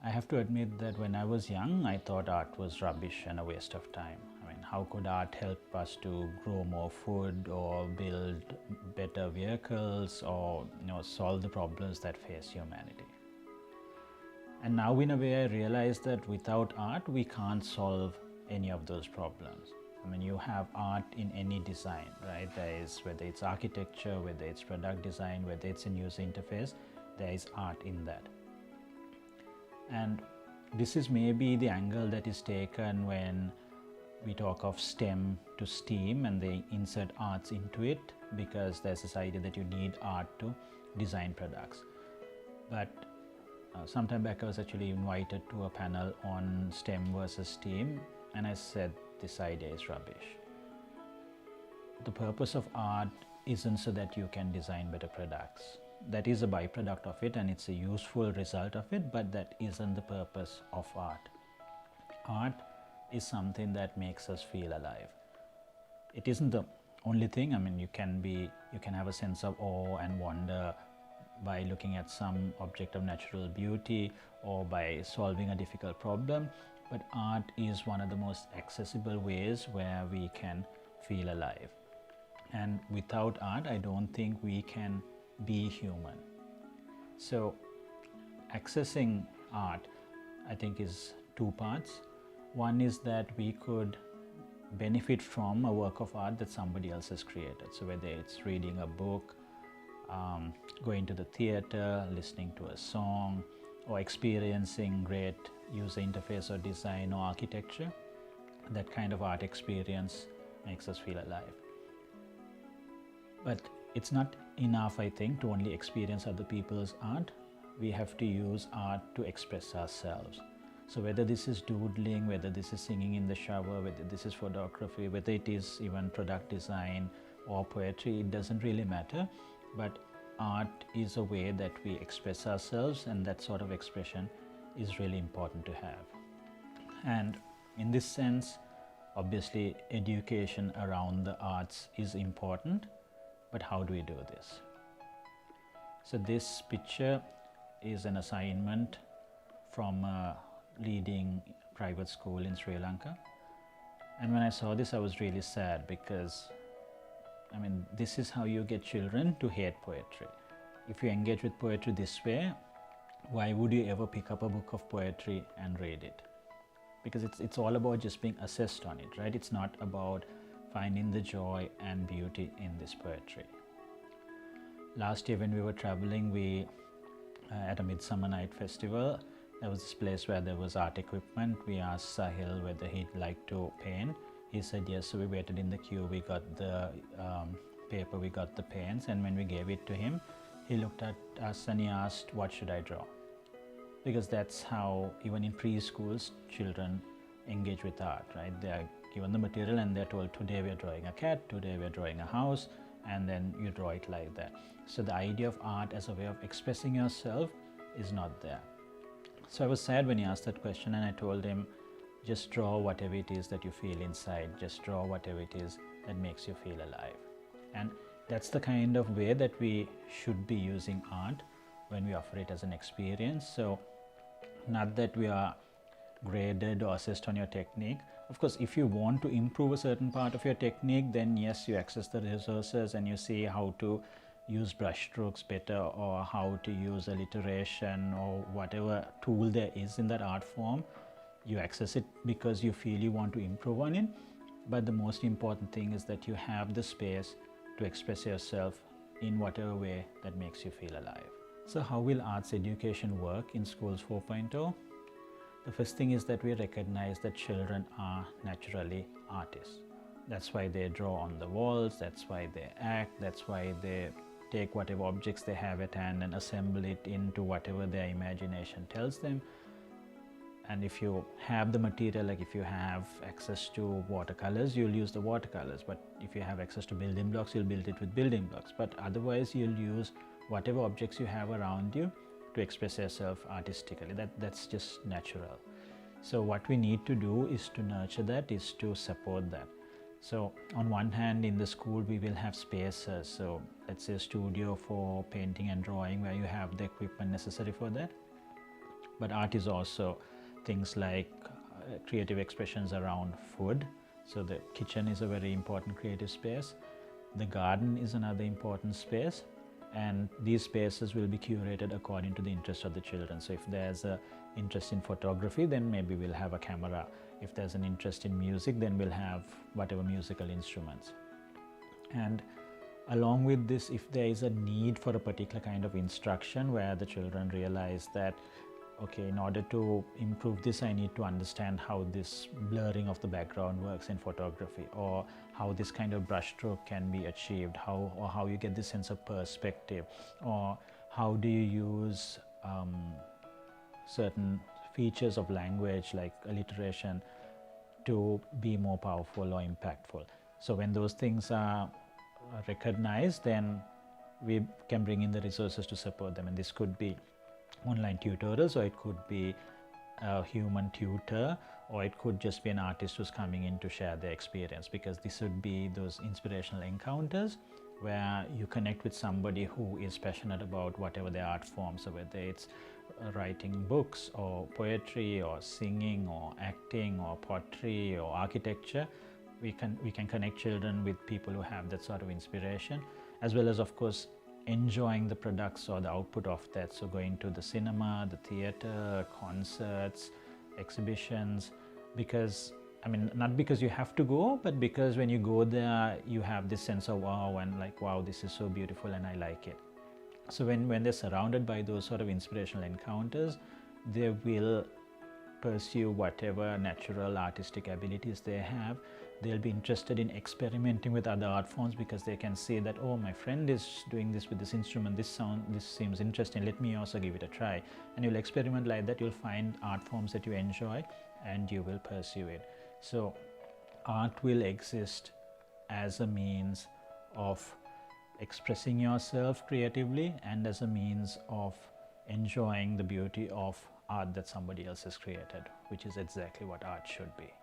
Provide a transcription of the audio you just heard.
I have to admit that when I was young, I thought art was rubbish and a waste of time. I mean, how could art help us to grow more food or build better vehicles or solve the problems that face humanity? And now in a way I realize that without art we can't solve any of those problems. I mean, you have art in any design, right? There is, whether it's architecture, whether it's product design, whether it's a user interface, there is art in that. And this is maybe the angle that is taken when we talk of STEM to STEAM and they insert arts into it, because there's this idea that you need art to design products. But some time back I was actually invited to a panel on STEM versus STEAM, and I said this idea is rubbish. The purpose of art isn't so that you can design better products. That is a byproduct of it and it's a useful result of it, but that isn't the purpose of art. Art is something that makes us feel alive. It isn't the only thing. I mean, you can have a sense of awe and wonder by looking at some object of natural beauty or by solving a difficult problem, but art is one of the most accessible ways where we can feel alive. And without art, I don't think we can be human. So accessing art, I think, is two parts. One is that we could benefit from a work of art that somebody else has created. So whether it's reading a book, going to the theater, listening to a song, or experiencing great user interface or design or architecture, that kind of art experience makes us feel alive. But it's not enough, I think, to only experience other people's art. We have to use art to express ourselves. So whether this is doodling, whether this is singing in the shower, whether this is photography, whether it is even product design or poetry, it doesn't really matter. But art is a way that we express ourselves, and that sort of expression is really important to have. And in this sense, obviously education around the arts is important. But how do we do this? So this picture is an assignment from a leading private school in Sri Lanka. And when I saw this, I was really sad, because I mean, this is how you get children to hate poetry. If you engage with poetry this way, why would you ever pick up a book of poetry and read it? Because it's all about just being assessed on it, right? It's not about finding the joy and beauty in this poetry. Last year when we were traveling, we at a Midsummer Night Festival, there was this place where there was art equipment. We asked Sahil whether he'd like to paint. He said yes, so we waited in the queue. We got the paper, we got the paints, and when we gave it to him, he looked at us and he asked, what should I draw? Because that's how even in preschools children engage with art, right? They are given the material and they're told, today we're drawing a cat, today we're drawing a house, and then you draw it like that. So the idea of art as a way of expressing yourself is not there. So I was sad when he asked that question, and I told him, just draw whatever it is that you feel inside, just draw whatever it is that makes you feel alive. And that's the kind of way that we should be using art when we offer it as an experience. So not that we are graded or assessed on your technique. Of course, if you want to improve a certain part of your technique, then yes, you access the resources and you see how to use brush strokes better, or how to use alliteration, or whatever tool there is in that art form. You access it because you feel you want to improve on it. But the most important thing is that you have the space to express yourself in whatever way that makes you feel alive. So how will arts education work in Schools 4.0? The first thing is that we recognize that children are naturally artists. That's why they draw on the walls, that's why they act, that's why they take whatever objects they have at hand and assemble it into whatever their imagination tells them. And if you have the material, like if you have access to watercolors, you'll use the watercolors. But if you have access to building blocks, you'll build it with building blocks. But otherwise, you'll use whatever objects you have around you to express yourself artistically. That's just natural. So what we need to do is to nurture that, is to support that. So on one hand, in the school we will have spaces, so let's say a studio for painting and drawing where you have the equipment necessary for that. But art is also things like creative expressions around food. So the kitchen is a very important creative space. The garden is another important space, and these spaces will be curated according to the interest of the children. So if there's an interest in photography, then maybe we'll have a camera. If there's an interest in music, then we'll have whatever musical instruments. And along with this, if there is a need for a particular kind of instruction where the children realize that, okay, in order to improve this, I need to understand how this blurring of the background works in photography, or how this kind of brushstroke can be achieved, how you get this sense of perspective, or how do you use certain features of language like alliteration to be more powerful or impactful. So when those things are recognized, then we can bring in the resources to support them, and this could be online tutorials, or it could be a human tutor, or it could just be an artist who's coming in to share their experience, because this would be those inspirational encounters where you connect with somebody who is passionate about whatever their art form. So whether it's writing books or poetry or singing or acting or pottery or architecture, we can connect children with people who have that sort of inspiration, as well as, of course, enjoying the products or the output of that. So going to the cinema, the theater, concerts, exhibitions, because not because you have to go, but because when you go there, you have this sense of wow, and like, wow, this is so beautiful and I like it. So when they're surrounded by those sort of inspirational encounters, they will pursue whatever natural artistic abilities they have. They'll be interested in experimenting with other art forms, because they can see that, oh, my friend is doing this with this instrument, this seems interesting, let me also give it a try. And you'll experiment like that. You'll find art forms that you enjoy and you will pursue it. So art will exist as a means of expressing yourself creatively and as a means of enjoying the beauty of art that somebody else has created, which is exactly what art should be.